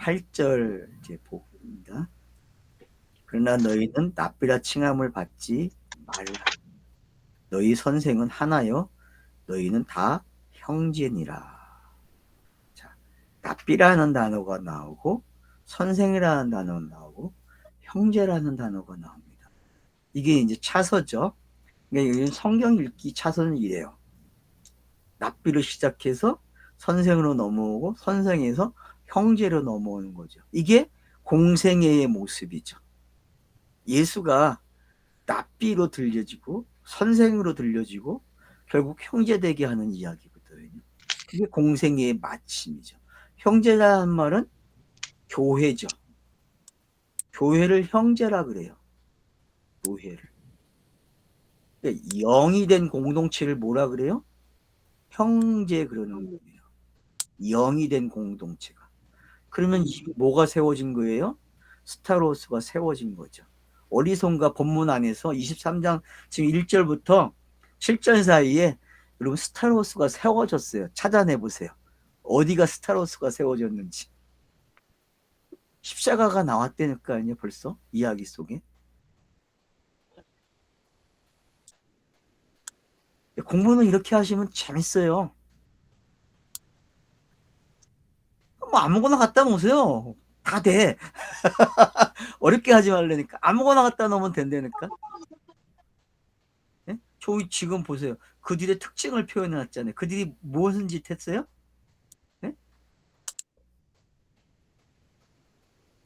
8절 이제 보입니다. 그러나 너희는 납비라 칭함을 받지 말라. 너희 선생은 하나요 너희는 다 형제니라. 자, 납비라는 단어가 나오고 선생이라는 단어가 나오고 형제라는 단어가 나옵니다. 이게 이제 차서죠. 그러니까 성경 읽기 차서는 이래요. 납비로 시작해서 선생으로 넘어오고 선생에서 형제로 넘어오는 거죠. 이게 공생애의 모습이죠. 예수가 납비로 들려지고 선생으로 들려지고 결국 형제 되게 하는 이야기거든요. 그게 공생애의 마침이죠. 형제라는 말은 교회죠. 교회를 형제라 그래요. 교회를. 그러니까 영이 된 공동체를 뭐라 그래요? 형제 그러는 거예요. 영이 된 공동체가. 그러면 뭐가 세워진 거예요? 스타로스가 세워진 거죠. 어리송과 본문 안에서 23장 지금 1절부터 7절 사이에 여러분 스타로스가 세워졌어요. 찾아내 보세요. 어디가 스타로스가 세워졌는지. 십자가가 나왔다니까요. 벌써 이야기 속에. 공부는 이렇게 하시면 재밌어요. 뭐 아무거나 갖다 놓으세요. 다 돼. 어렵게 하지 말라니까. 아무거나 갖다 놓으면 된다니까. 네? 저희 지금 보세요. 그들의 특징을 표현해 놨잖아요. 그들이 무슨 짓 했어요? 네?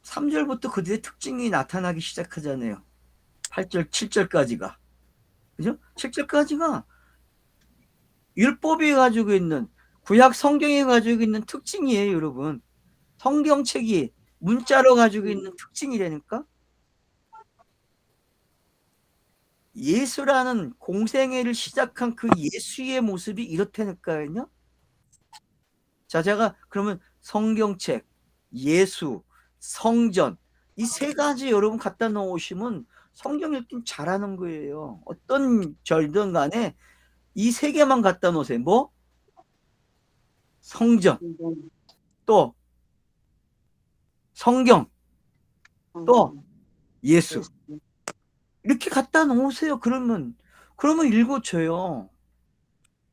3절부터 그들의 특징이 나타나기 시작하잖아요. 8절, 7절까지가. 그죠? 7절까지가 율법이 가지고 있는, 구약 성경이 가지고 있는 특징이에요, 여러분. 성경책이 문자로 가지고 있는 특징이라니까? 예수라는 공생애를 시작한 그 예수의 모습이 이렇다니까요. 자, 제가 그러면 성경책, 예수, 성전 이 세 가지 여러분 갖다 놓으시면 성경 읽기 잘하는 거예요. 어떤 절든 간에 이 세 개만 갖다 놓으세요. 뭐? 성전, 또 성경, 또 예수. 이렇게 갖다 놓으세요. 그러면 읽어줘요.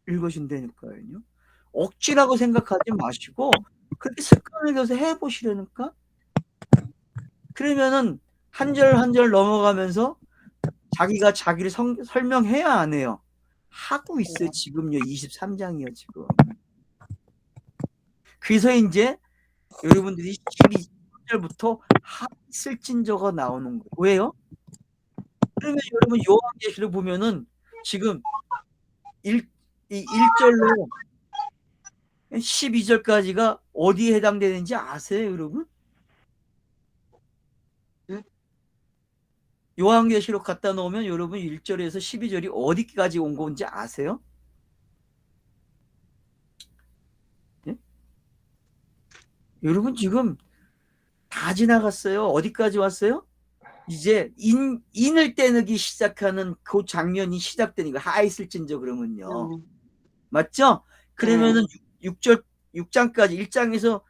읽으신다니까요. 억지라고 생각하지 마시고 그렇게 습관을 들여서 해보시려니까. 그러면은 한 절 한 절 넘어가면서 자기가 자기를 설명해야 안 해요. 하고 있어요. 지금요. 23장이요. 지금. 그래서 이제 여러분들이 12절부터 하있을진저가 나오는 거예요. 왜요? 그러면 여러분 요한계시를 보면은 지금 1절로 12절까지가 어디에 해당되는지 아세요, 여러분? 요한계시록 갖다 놓으면 여러분 1절에서 12절이 어디까지 온 건지 아세요? 네? 여러분 지금 다 지나갔어요. 어디까지 왔어요? 이제 인을 떼내기 시작하는 그 장면이 시작되니까 하있을진저 그러면요. 맞죠? 그러면은 6절 6장까지 1장에서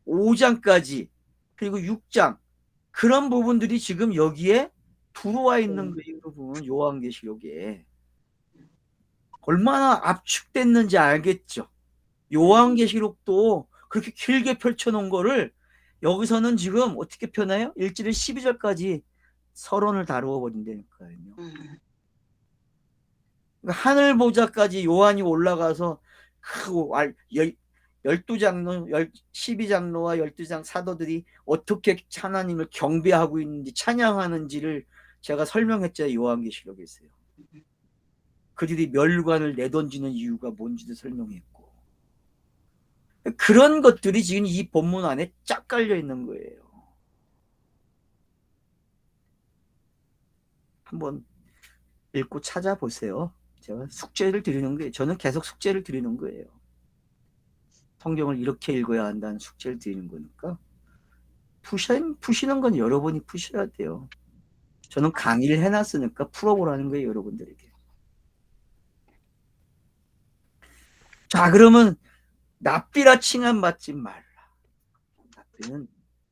5장까지 그리고 6장 그런 부분들이 지금 여기에 들어와 있는 거예요, 여러분. 요한계시록에. 얼마나 압축됐는지 알겠죠? 요한계시록도 그렇게 길게 펼쳐놓은 거를 여기서는 지금 어떻게 펴나요? 1절에 12절까지 서론을 다루어 버린다니까요. 그러니까 하늘 보좌까지 요한이 올라가서 그 12장로, 12장로와 12장 사도들이 어떻게 하나님을 경배하고 있는지 찬양하는지를 제가 설명했죠. 요한계시록에서요. 그들이 멸관을 내던지는 이유가 뭔지도 설명했고 그런 것들이 지금 이 본문 안에 쫙 깔려 있는 거예요. 한번 읽고 찾아보세요. 제가 숙제를 드리는 거예요. 저는 계속 숙제를 드리는 거예요. 성경을 이렇게 읽어야 한다는 숙제를 드리는 거니까 푸시는 건 여러분이 푸셔야 돼요. 저는 강의를 해놨으니까 풀어보라는 거예요. 여러분들에게. 자, 그러면 납비라 칭함 받지 말라. 때는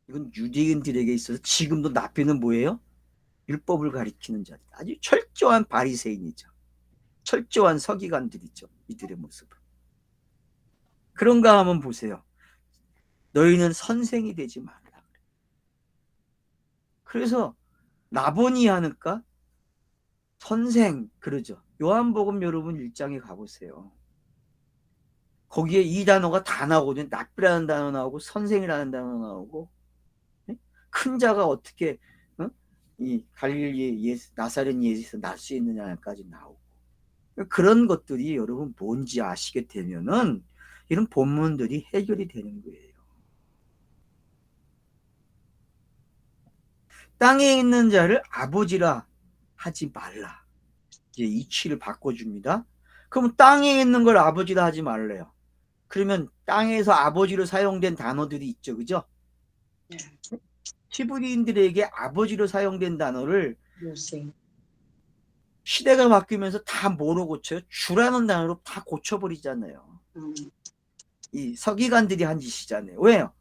이건 유대인들에게 있어서 지금도 납비는 뭐예요? 율법을 가리키는 자들. 아주 철저한 바리새인이죠. 철저한 서기관들이죠. 이들의 모습은. 그런가 하면 보세요. 너희는 선생이 되지 말라. 그래서 나보니 하니까 선생 그러죠. 요한복음 여러분 1장에 가보세요. 거기에 이 단어가 다 나오거든요. 납비라는 단어 나오고 선생이라는 단어 나오고, 큰 자가 어떻게 이 갈릴리 예수, 나사렛 예수에서 날 수 있느냐까지 나오고, 그런 것들이 여러분 뭔지 아시게 되면은 이런 본문들이 해결이 되는 거예요. 땅에 있는 자를 아버지라 하지 말라. 이제 이치를 바꿔줍니다. 그럼 땅에 있는 걸 아버지라 하지 말래요. 그러면 땅에서 아버지로 사용된 단어들이 있죠. 그죠? 히브리인들에게 아버지로 사용된 단어를 시대가 바뀌면서 다 뭐로 고쳐요? 주라는 단어로 다 고쳐버리잖아요. 이 서기관들이 한 짓이잖아요. 왜요?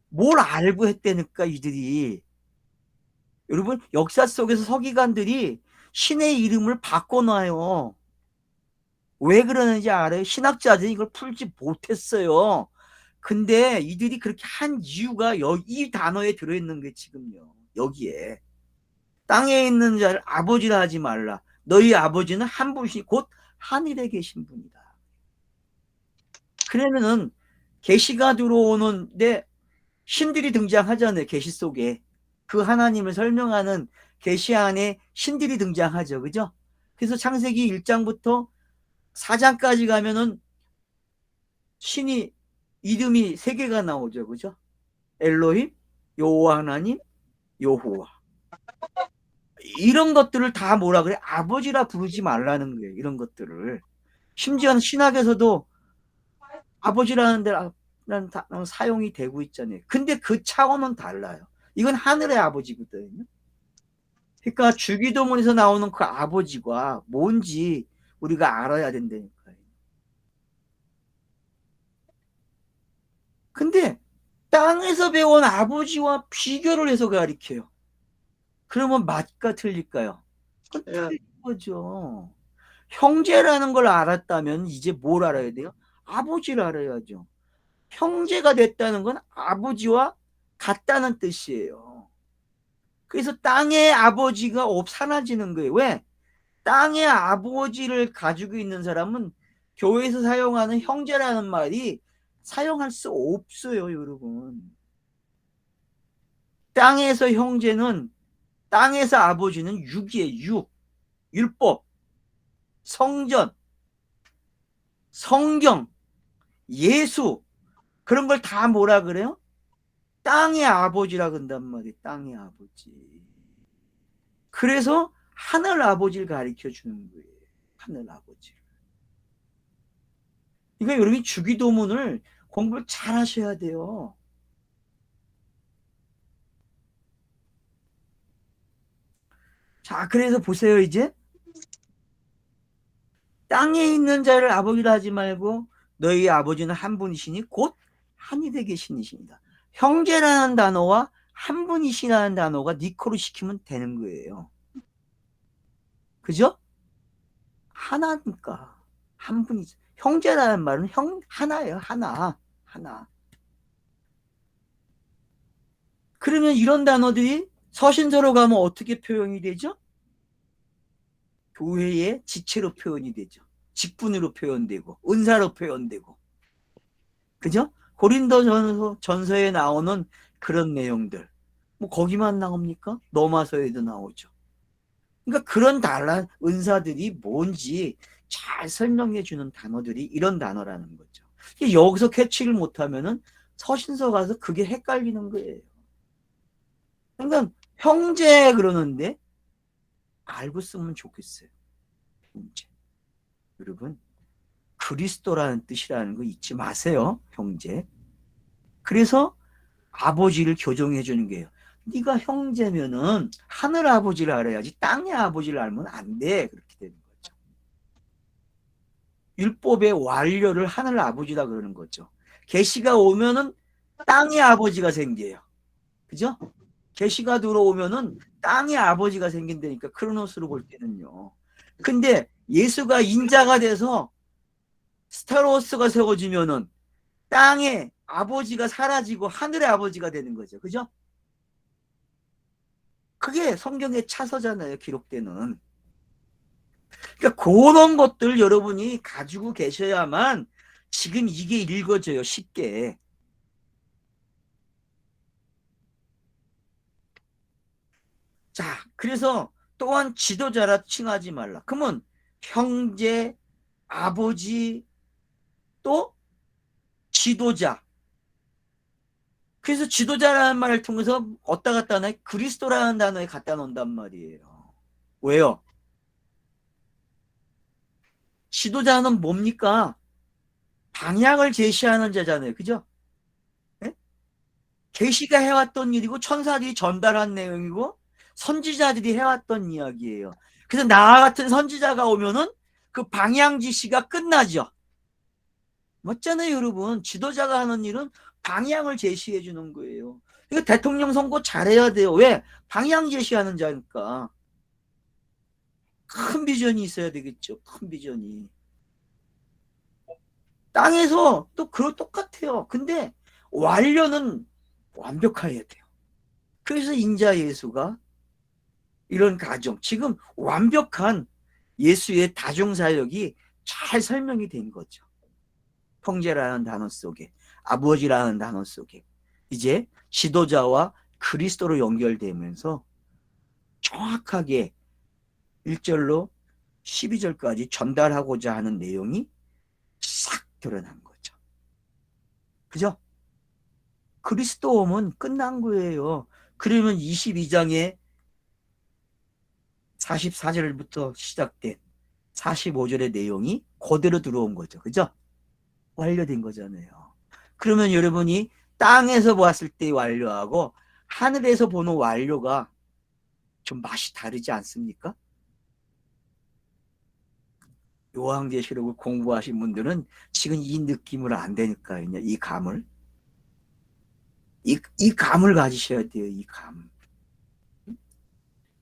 뭘 알고 했다니까 이들이. 여러분 역사 속에서 서기관들이 신의 이름을 바꿔놔요. 왜 그러는지 알아요? 신학자들이 이걸 풀지 못했어요. 근데 이들이 그렇게 한 이유가 이 단어에 들어있는 게 지금요. 여기에. 땅에 있는 자를 아버지라 하지 말라. 너희 아버지는 한 분이시 곧 하늘에 계신 분이다. 그러면은 계시가 들어오는데 신들이 등장하잖아요. 계시 속에. 그 하나님을 설명하는 계시 안에 신들이 등장하죠. 그죠? 그래서 창세기 1장부터 4장까지 가면은 신이 이름이 3개가 나오죠. 그죠? 엘로힘, 여호와 하나님, 여호와. 이런 것들을 다 뭐라 그래? 아버지라 부르지 말라는 거예요. 이런 것들을. 심지어는 신학에서도 아버지라는 단어 사용이 되고 있잖아요. 근데 그 차원은 달라요. 이건 하늘의 아버지거든요. 그러니까 주기도문에서 나오는 그 아버지가 뭔지 우리가 알아야 된다니까요. 근데 땅에서 배운 아버지와 비교를 해서 가르쳐요. 그러면 맞까 틀릴까요? 그건 틀린 거죠. 형제라는 걸 알았다면 이제 뭘 알아야 돼요? 아버지를 알아야죠. 형제가 됐다는 건 아버지와 같다는 뜻이에요. 그래서 땅의 아버지가 사라지는 거예요. 왜? 땅의 아버지를 가지고 있는 사람은 교회에서 사용하는 형제라는 말이 사용할 수 없어요, 여러분. 땅에서 형제는, 땅에서 아버지는 육이에요. 율법, 성전, 성경, 예수, 그런 걸 다 뭐라 그래요? 땅의 아버지라 그런단 말이에요. 땅의 아버지. 그래서 하늘 아버지를 가르쳐 주는 거예요. 하늘 아버지를. 그러니까 여러분이 주기도문을 공부를 잘 하셔야 돼요. 자, 그래서 보세요. 이제 땅에 있는 자를 아버지라 하지 말고 너희 아버지는 한 분이시니 곧 하늘에 계신이십니다. 형제라는 단어와 한 분이시라는 단어가 니코로 시키면 되는 거예요. 그죠? 하나니까. 한 분이. 형제라는 말은 하나예요. 하나. 그러면 이런 단어들이 서신서로 가면 어떻게 표현이 되죠? 교회의 지체로 표현이 되죠. 직분으로 표현되고 은사로 표현되고. 그죠? 고린도 전서에 나오는 그런 내용들. 뭐 거기만 나옵니까? 로마서에도 나오죠. 그러니까 그런 다른 은사들이 뭔지 잘 설명해 주는 단어들이 이런 단어라는 거죠. 여기서 캐치를 못하면은 서신서 가서 그게 헷갈리는 거예요. 그러니까 형제 그러는데 알고 쓰면 좋겠어요. 형제. 여러분 그리스도라는 뜻이라는 거 잊지 마세요. 형제. 그래서 아버지를 교정해 주는 거예요. 네가 형제면은 하늘 아버지를 알아야지 땅의 아버지를 알면 안 돼. 그렇게 되는 거죠. 율법의 완료를 하늘 아버지라 그러는 거죠. 계시가 오면은 땅의 아버지가 생겨요. 그죠? 계시가 들어오면은 땅의 아버지가 생긴다니까, 크로노스로 볼 때는요. 근데 예수가 인자가 돼서 스타로스가 세워지면은 땅의 아버지가 사라지고 하늘의 아버지가 되는 거죠. 그죠? 그게 성경의 차서잖아요, 기록되는. 그러니까 그런 것들 여러분이 가지고 계셔야만 지금 이게 읽어져요, 쉽게. 자, 그래서 또한 지도자라 칭하지 말라. 그러면 형제, 아버지, 또 지도자. 그래서 지도자라는 말을 통해서 어디다 갖다 놔? 그리스도라는 단어에 갖다 놓는단 말이에요. 왜요? 지도자는 뭡니까? 방향을 제시하는 자잖아요. 그죠? 예? 계시가 해왔던 일이고 천사들이 전달한 내용이고 선지자들이 해왔던 이야기예요. 그래서 나 같은 선지자가 오면은 그 방향 지시가 끝나죠. 맞잖아요, 여러분. 지도자가 하는 일은 방향을 제시해 주는 거예요. 이거 대통령 선거 잘해야 돼요. 왜? 방향 제시하는 자니까. 큰 비전이 있어야 되겠죠. 큰 비전이. 땅에서 또 그거 똑같아요. 근데 완료는 완벽해야 돼요. 그래서 인자 예수가 이런 가정, 지금 완벽한 예수의 다중사역이 잘 설명이 된 거죠. 형제라는 단어 속에, 아버지라는 단어 속에 이제 지도자와 그리스도로 연결되면서 정확하게 1절로 12절까지 전달하고자 하는 내용이 싹 드러난 거죠. 그죠? 그리스도 오면 끝난 거예요. 그러면 22장에 44절부터 시작된 45절의 내용이 그대로 들어온 거죠. 그죠? 완료된 거잖아요. 그러면 여러분이 땅에서 보았을 때 완료하고 하늘에서 보는 완료가 좀 맛이 다르지 않습니까? 요한계시록을 공부하신 분들은 지금 이 느낌을 안 되니까요. 이 감을. 이 감을 가지셔야 돼요. 이 감.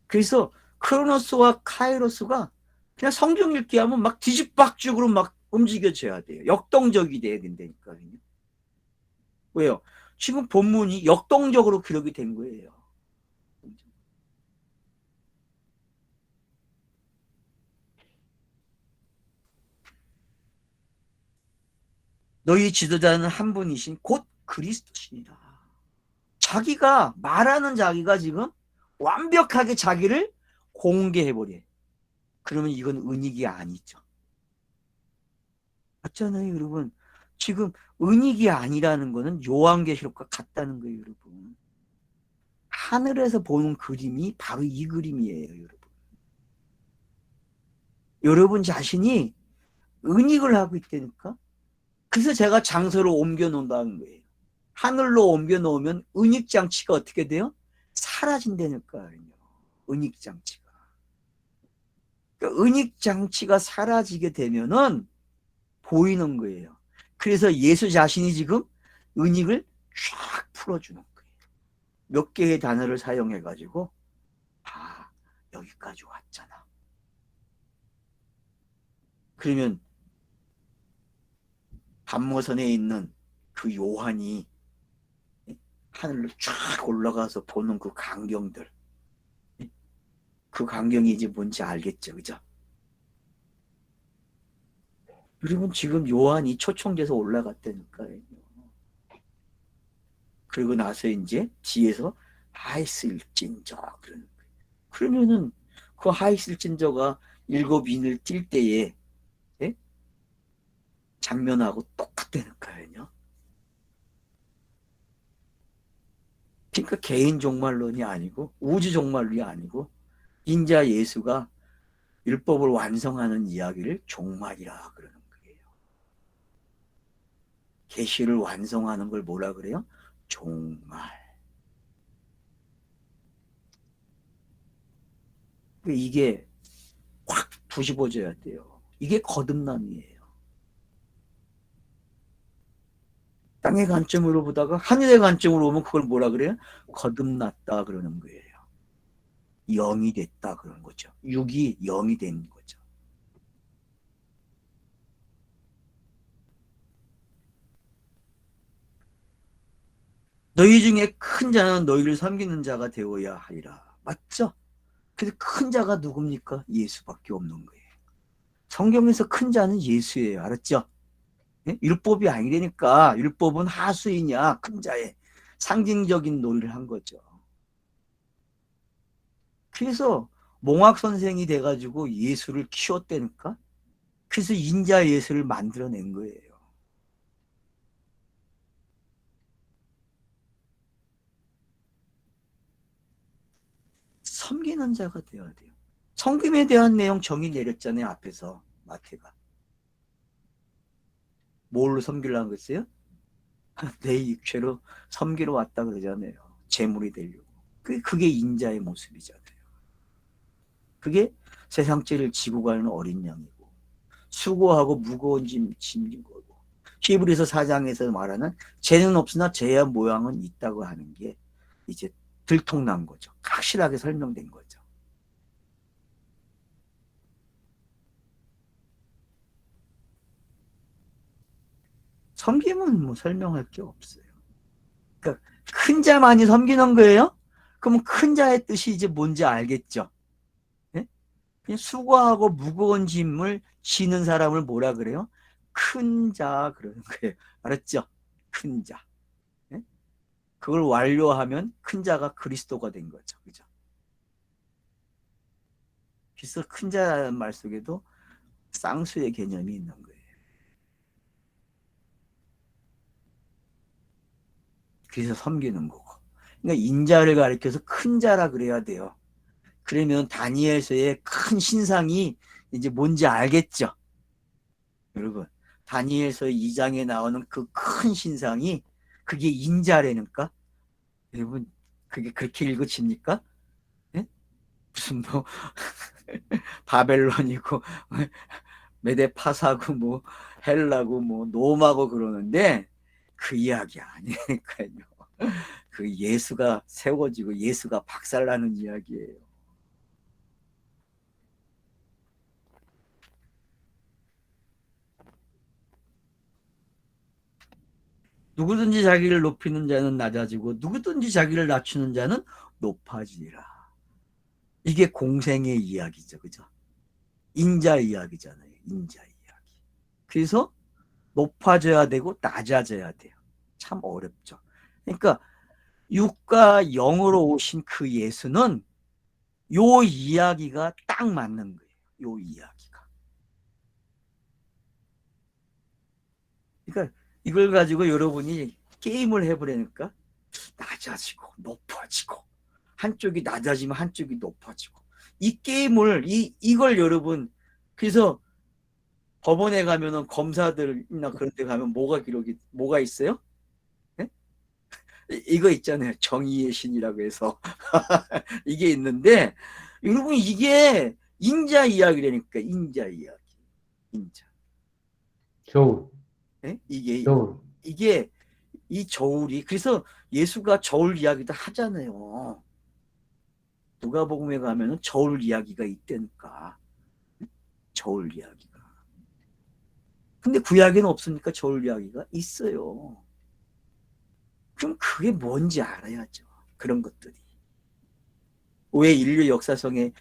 그래서 크로노스와 카이로스가 그냥 성경 읽기 하면 막 뒤집박죽으로 막 움직여져야 돼요. 역동적이 돼야 된다니까요. 왜요? 지금 본문이 역동적으로 기록이 된 거예요. 너희 지도자는 한 분이신 곧 그리스도시니라. 자기가 말하는 자기가 지금 완벽하게 자기를 공개해버려. 그러면 이건 은익이 아니죠. 맞잖아요, 여러분. 지금 은익이 아니라는 거는 요한계시록과 같다는 거예요, 여러분. 하늘에서 보는 그림이 바로 이 그림이에요, 여러분. 여러분 자신이 은익을 하고 있다니까. 그래서 제가 장소를 옮겨 놓는다는 거예요. 하늘로 옮겨 놓으면 은익장치가 어떻게 돼요? 사라진다니까요. 은익장치가. 그러니까 은익장치가 사라지게 되면은 보이는 거예요. 그래서 예수 자신이 지금 은익을 쫙 풀어주는 거예요. 몇 개의 단어를 사용해가지고, 아, 여기까지 왔잖아. 그러면 밤모선에 있는 그 요한이 하늘로 쫙 올라가서 보는 그 광경들, 그 광경이 이제 뭔지 알겠죠, 그죠? 여러분 지금 요한이 초청돼서 올라갔다니까요. 그리고 나서 이제 뒤에서 하이슬진저 그러는 거예요. 그러면은 그 하이슬진저가 일곱 인을 띌 때에 예? 장면하고 똑같다니까요. 그러니까 개인 종말론이 아니고 우주 종말론이 아니고 인자 예수가 율법을 완성하는 이야기를 종말이라 그러는 거예요. 계시를 완성하는 걸 뭐라 그래요? 종말. 이게 확 뒤집어져야 돼요. 이게 거듭남이에요. 땅의 관점으로 보다가 하늘의 관점으로 오면 그걸 뭐라 그래요? 거듭났다 그러는 거예요. 영이 됐다 그러는 거죠. 육이 영이 된 거죠. 너희 중에 큰 자는 너희를 섬기는 자가 되어야 하리라. 맞죠? 근데 큰 자가 누굽니까? 예수밖에 없는 거예요. 성경에서 큰 자는 예수예요. 알았죠? 예? 율법이 아니라니까. 율법은 하수이냐 큰 자의 상징적인 논리를 한 거죠. 그래서 몽학 선생이 돼가지고 예수를 키웠다니까. 그래서 인자 예수를 만들어낸 거예요. 섬기는 자가 되어야 돼요. 섬김에 대한 내용 정의 내렸잖아요. 앞에서 마태가. 뭘로 섬기려고 했어요? 내 육체로 섬기러 왔다 그러잖아요. 재물이 되려고. 그게 인자의 모습이잖아요. 그게 세상 죄를 지고 가는 어린 양이고 수고하고 무거운 짐 짐진 거고 히브리서 4장에서 말하는 죄는 없으나 죄의 모양은 있다고 하는 게 이제 들통난 거죠. 확실하게 설명된 거죠. 섬김은 뭐 설명할 게 없어요. 그러니까 큰 자만이 섬기는 거예요? 그러면 큰 자의 뜻이 이제 뭔지 알겠죠? 네? 그냥 수고하고 무거운 짐을 지는 사람을 뭐라 그래요? 큰 자 그러는 거예요. 알았죠? 큰 자. 네? 그걸 완료하면 큰 자가 그리스도가 된 거죠. 그죠? 그래서 큰 자라는 말 속에도 쌍수의 개념이 있는 거예요. 그래서 섬기는 거고. 그러니까 인자를 가리켜서 큰 자라 그래야 돼요. 그러면 다니엘서의 큰 신상이 이제 뭔지 알겠죠? 여러분, 다니엘서 2장에 나오는 그 큰 신상이 그게 인자라니까? 여러분, 그게 그렇게 읽어집니까? 네? 무슨 뭐 바벨론이고 메데파사고 뭐 헬라고 뭐 노마고 그러는데 그 이야기 아니니까요. 그 예수가 세워지고 예수가 박살나는 이야기예요. 누구든지 자기를 높이는 자는 낮아지고 누구든지 자기를 낮추는 자는 높아지리라. 이게 공생의 이야기죠. 그죠? 인자 이야기잖아요. 인자 이야기. 그래서 높아져야 되고 낮아져야 돼요. 참 어렵죠. 그러니까 육과 영으로 오신 그 예수는 요 이야기가 딱 맞는 거예요. 요 이야기가. 그러니까 이걸 가지고 여러분이 게임을 해보려니까 낮아지고 높아지고 한쪽이 낮아지면 한쪽이 높아지고 이 게임을 이걸 여러분 그래서 법원에 가면은 검사들이나 그런 데 가면 뭐가 기록이 뭐가 있어요? 네? 이거 있잖아요. 정의의 신이라고 해서 이게 있는데 여러분 이게 인자 이야기라니까 인자 이야기. 인자. 저울, 네? 이게 저울. 이게 이 저울이 그래서 예수가 저울 이야기도 하잖아요. 누가복음에 가면은 저울 이야기가 있다니까. 저울 이야기가. 근데 구약에는 없으니까 저울 이야기가 있어요. 그럼 그게 뭔지 알아야죠. 그런 것들이. 왜 인류 역사성에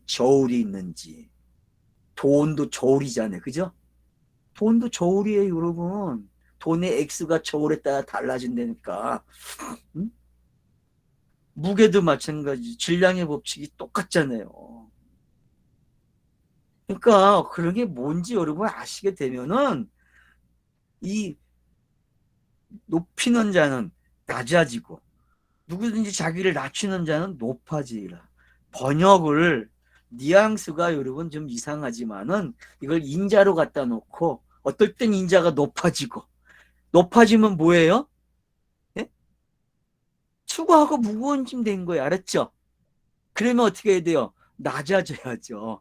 저울이 있는지. 돈도 저울이잖아요. 그죠? 돈도 저울이에요, 여러분. 돈의 액수가 저울에 따라 달라진다니까. 응? 무게도 마찬가지. 질량의 법칙이 똑같잖아요. 그러니까 그런 게 뭔지 여러분 아시게 되면은 이 높이는 자는 낮아지고 누구든지 자기를 낮추는 자는 높아지리라. 번역을 뉘앙스가 여러분 좀 이상하지만은 이걸 인자로 갖다 놓고 어떨 땐 인자가 높아지고 높아지면 뭐예요? 예? 수고하고 무거운 짐 된 거예요. 알았죠? 그러면 어떻게 해야 돼요? 낮아져야죠.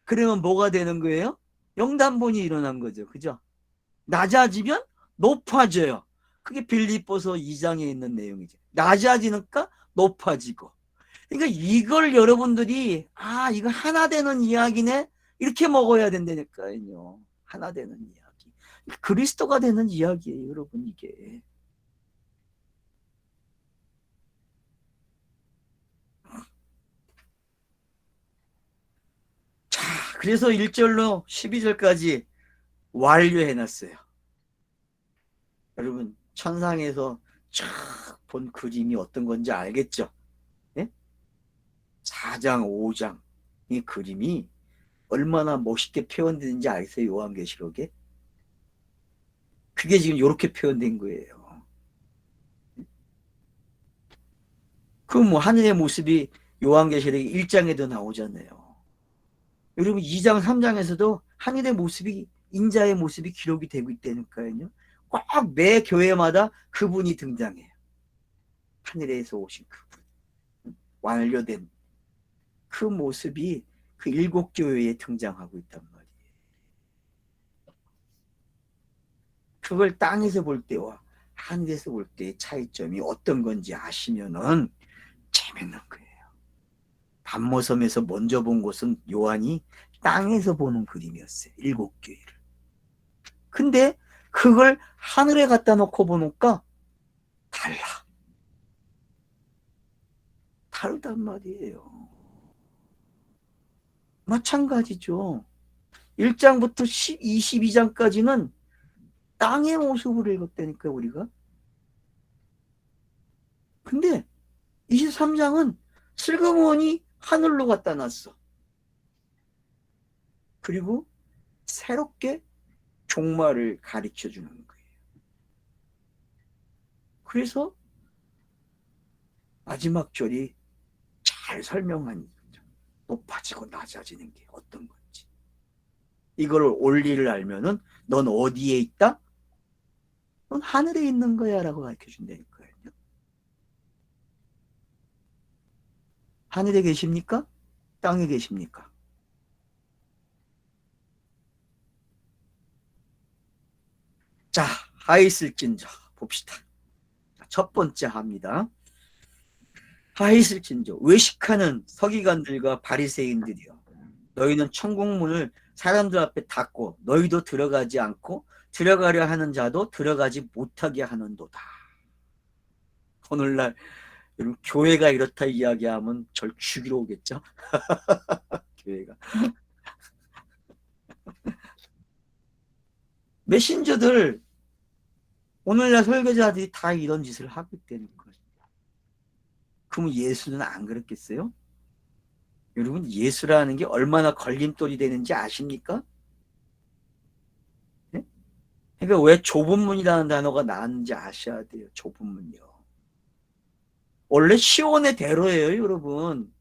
그러면 뭐가 되는 거예요? 영단본이 일어난 거죠. 그죠? 낮아지면 높아져요. 그게 빌립보서 2장에 있는 내용이죠. 낮아지니까 높아지고. 그러니까 이걸 여러분들이 이거 하나 되는 이야기네 이렇게 먹어야 된다니까요. 하나 되는 이야기. 그리스도가 되는 이야기예요, 여러분. 이게. 자, 그래서 1절로 12절까지 완료해놨어요. 여러분, 천상에서 쫙 본 그림이 어떤 건지 알겠죠? 네? 4장, 5장 이 그림이 얼마나 멋있게 표현되는지 아세요? 요한계시록에? 그게 지금 이렇게 표현된 거예요. 그 뭐 하늘의 모습이 요한계시록 1장에도 나오잖아요. 여러분 2장, 3장에서도 하늘의 모습이 인자의 모습이 기록이 되고 있다니까요. 꼭 매 교회마다 그분이 등장해요. 하늘에서 오신 그분. 완료된 그 모습이 그 7교회에 등장하고 있단 말이에요. 그걸 땅에서 볼 때와 하늘에서 볼 때의 차이점이 어떤 건지 아시면은 재밌는 거예요. 반모섬에서 먼저 본 곳은 요한이 땅에서 보는 그림이었어요. 7교회를. 근데 그걸 하늘에 갖다 놓고 보니까 달라. 다르단 말이에요. 마찬가지죠. 1장부터 22장까지는 땅의 모습으로 읽었다니까 우리가. 근데 23장은 슬그머니 하늘로 갖다 놨어. 그리고 새롭게 종말을 가르쳐 주는 거예요. 그래서 마지막 절이 잘 설명한 거죠. 높아지고 낮아지는 게 어떤 건지. 이걸 원리를 알면은 넌 어디에 있다? 넌 하늘에 있는 거야 라고 가르쳐 준다니까요. 하늘에 계십니까? 땅에 계십니까? 자, 하있을진저 봅시다. 첫 번째 합니다. 하있을진저 외식하는 서기관들과 바리새인들이여, 너희는 천국문을 사람들 앞에 닫고 너희도 들어가지 않고 들어가려 하는 자도 들어가지 못하게 하는도다. 오늘날 여러분 교회가 이렇다 이야기하면 절 죽이러 오겠죠? 교회가. 메신저들 오늘날 설교자들이 다 이런 짓을 하고 있다는 거죠. 그러면 예수는 안 그랬겠어요? 여러분 예수라는 게 얼마나 걸림돌이 되는지 아십니까? 네? 그러니까 왜 좁은 문이라는 단어가 나왔는지 아셔야 돼요. 좁은 문이요. 원래 시온의 대로예요, 여러분.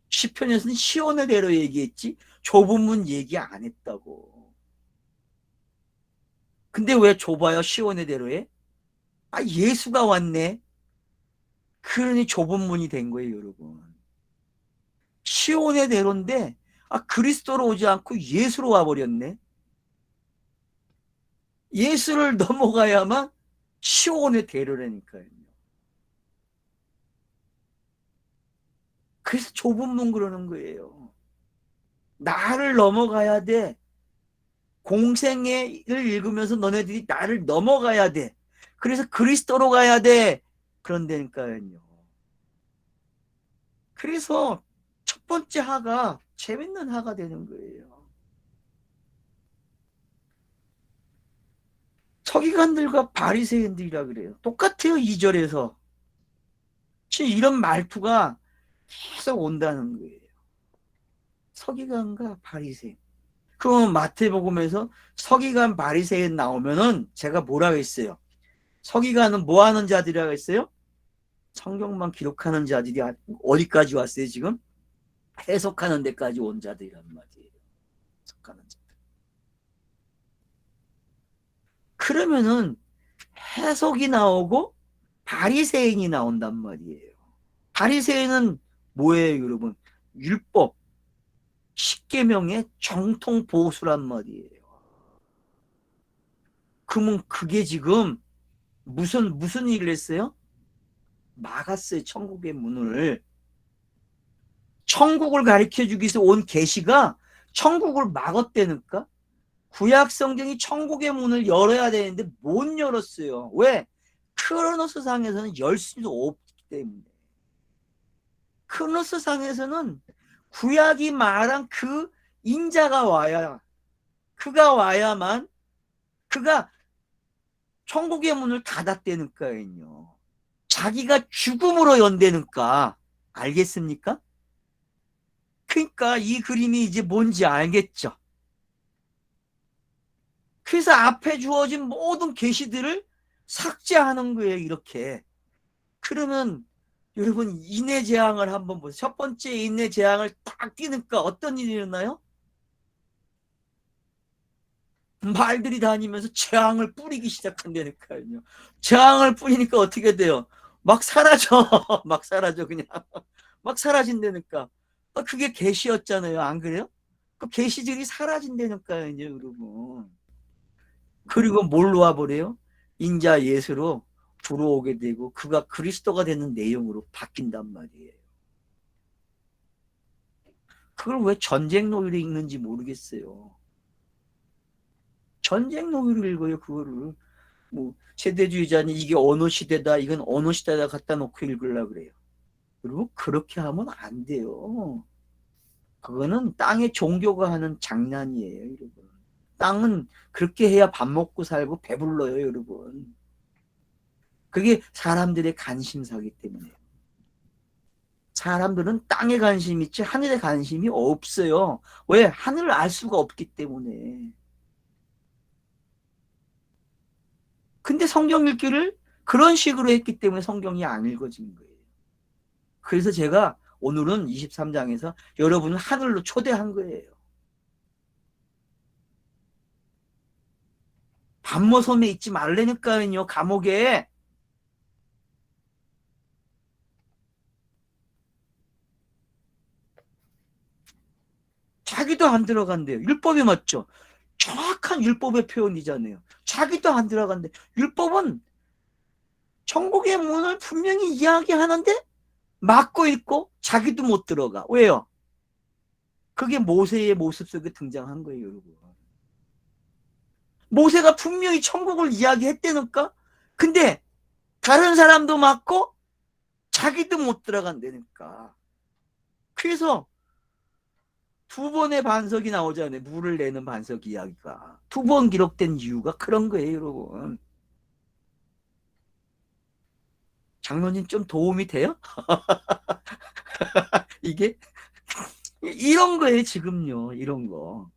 시편에서는 시온의 대로 얘기했지 좁은 문 얘기 안 했다고. 근데 왜 좁아요, 시온의 대로에? 예수가 왔네. 그러니 좁은 문이 된 거예요, 여러분. 시온의 대로인데 그리스도로 오지 않고 예수로 와버렸네. 예수를 넘어가야만 시온의 대로라니까요. 그래서 좁은 문 그러는 거예요. 나를 넘어가야 돼. 공생애를 읽으면서 너네들이 나를 넘어가야 돼. 그래서 그리스도로 가야 돼. 그런다니까요. 그래서 첫 번째 하가 재밌는 하가 되는 거예요. 서기관들과 바리새인들이라 그래요. 똑같아요. 2절에서. 이런 말투가 계속 온다는 거예요. 서기관과 바리새인. 그러면 마태복음에서 서기관 바리새인 나오면은 제가 뭐라고 했어요? 서기관은 뭐 하는 자들이라고 했어요? 성경만 기록하는 자들이 어디까지 왔어요 지금? 해석하는 데까지 온 자들이란 말이에요. 해석하는 자들. 그러면은 해석이 나오고 바리새인이 나온단 말이에요. 바리새인은 뭐예요, 여러분? 율법, 십계명의 정통 보수란 말이에요. 그러면 그게 지금 무슨 일을 했어요? 막았어요. 천국의 문을. 천국을 가르쳐 주기 위해서 온 계시가 천국을 막았다니까. 구약 성경이 천국의 문을 열어야 되는데 못 열었어요. 왜? 크로노스 상에서는 열 수도 없기 때문에. 크로노스 상에서는 구약이 말한 그 인자가 와야, 그가 와야만, 그가 천국의 문을 닫았다니까요. 자기가 죽음으로 연다니까. 알겠습니까? 그러니까 이 그림이 이제 뭔지 알겠죠? 그래서 앞에 주어진 모든 계시들을 삭제하는 거예요, 이렇게. 그러면 여러분 인내 재앙을 한번 보세요. 첫 번째 인내 재앙을 딱 띄니까 어떤 일이 일어나요? 말들이 다니면서 재앙을 뿌리기 시작한다니까요. 재앙을 뿌리니까 어떻게 돼요? 막 사라져. 막 사라져 그냥. 막 사라진다니까. 그게 계시였잖아요. 안 그래요? 그 계시들이 사라진다니까요, 여러분. 그리고 뭘로 와버려요? 인자 예수로 들어오게 되고 그가 그리스도가 되는 내용으로 바뀐단 말이에요. 그걸 왜 전쟁 노율에 읽는지 모르겠어요. 전쟁 노율을 읽어요, 그거를. 뭐 세대주의자는 이게 어느 시대다, 이건 어느 시대다 갖다 놓고 읽으려고 그래요. 그리고 그렇게 하면 안 돼요. 그거는 땅의 종교가 하는 장난이에요, 여러분. 땅은 그렇게 해야 밥 먹고 살고 배불러요, 여러분. 그게 사람들의 관심사기 때문에. 사람들은 땅에 관심이 있지 하늘에 관심이 없어요. 왜? 하늘을 알 수가 없기 때문에. 근데 성경 읽기를 그런 식으로 했기 때문에 성경이 안 읽어진 거예요. 그래서 제가 오늘은 23장에서 여러분을 하늘로 초대한 거예요. 밤모섬에 있지 말라니까요, 감옥에. 자기도 안 들어간대요. 율법이 맞죠? 정확한 율법의 표현이잖아요. 자기도 안 들어간대. 율법은 천국의 문을 분명히 이야기하는데 막고 있고 자기도 못 들어가. 왜요? 그게 모세의 모습 속에 등장한 거예요, 여러분. 모세가 분명히 천국을 이야기했다니까? 근데 다른 사람도 막고 자기도 못 들어간다니까. 그래서 두 번의 반석이 나오잖아요. 물을 내는 반석 이야기가. 두 번 기록된 이유가 그런 거예요, 여러분. 장로님 좀 도움이 돼요? 이게 이런 거예요, 지금요. 이런 거.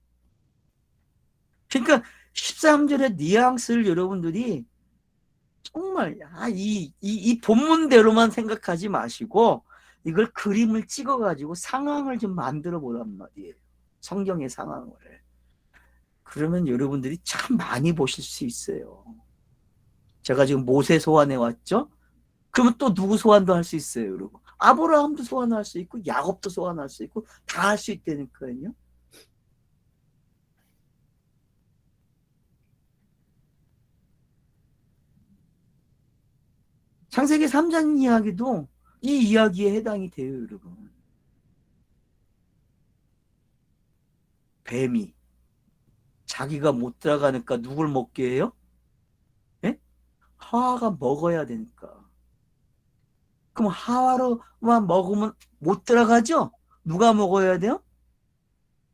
그러니까 13절의 뉘앙스를 여러분들이 정말 이 본문대로만 생각하지 마시고 이걸 그림을 찍어가지고 상황을 좀 만들어 보란 말이에요. 성경의 상황을. 그러면 여러분들이 참 많이 보실 수 있어요. 제가 지금 모세 소환해 왔죠? 그러면 또 누구 소환도 할 수 있어요, 여러분. 아브라함도 소환할 수 있고 야곱도 소환할 수 있고 다 할 수 있다니까요. 창세기 3장 이야기도 이 이야기에 해당이 돼요, 여러분. 뱀이 자기가 못 들어가니까 누굴 먹게 해요? 예? 하와가 먹어야 되니까. 그럼 하와로만 먹으면 못 들어가죠? 누가 먹어야 돼요?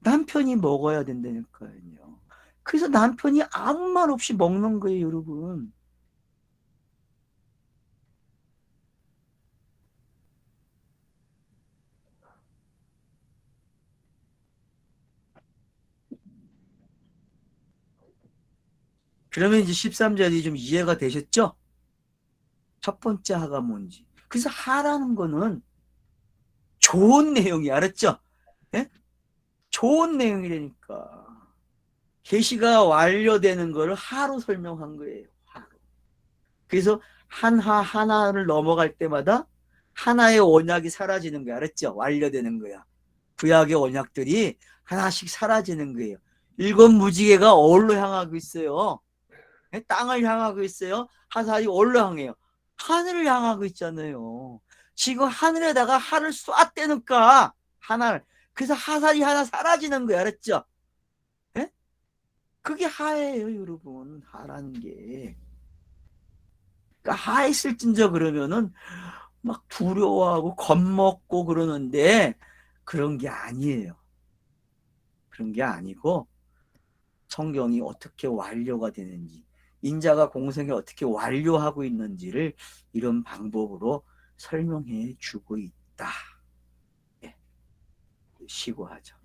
남편이 먹어야 된다니까요. 그래서 남편이 아무 말 없이 먹는 거예요, 여러분. 그러면 이제 13절이 좀 이해가 되셨죠? 첫 번째 하가 뭔지. 그래서 하라는 거는 좋은 내용이 알았죠? 예? 좋은 내용이라니까. 계시가 완료되는 거를 하로 설명한 거예요. 하로. 그래서 한하 하나를 넘어갈 때마다 하나의 언약이 사라지는 거야. 알았죠? 완료되는 거야. 구약의 언약들이 하나씩 사라지는 거예요. 일곱 무지개가 어디로 향하고 있어요? 땅을 향하고 있어요. 하살이 올라항해요. 하늘을 향하고 있잖아요. 지금 하늘에다가 하를 쐈대니까 하나를. 그래서 하살이 하나 사라지는 거야. 알았죠? 예? 그게 하예요, 여러분. 하라는 게. 그러니까 하했을진저 그러면은 막 두려워하고 겁먹고 그러는데 그런 게 아니에요. 그런 게 아니고 성경이 어떻게 완료가 되는지, 인자가 공생에 어떻게 완료하고 있는지를 이런 방법으로 설명해 주고 있다. 예, 쉬고 하죠.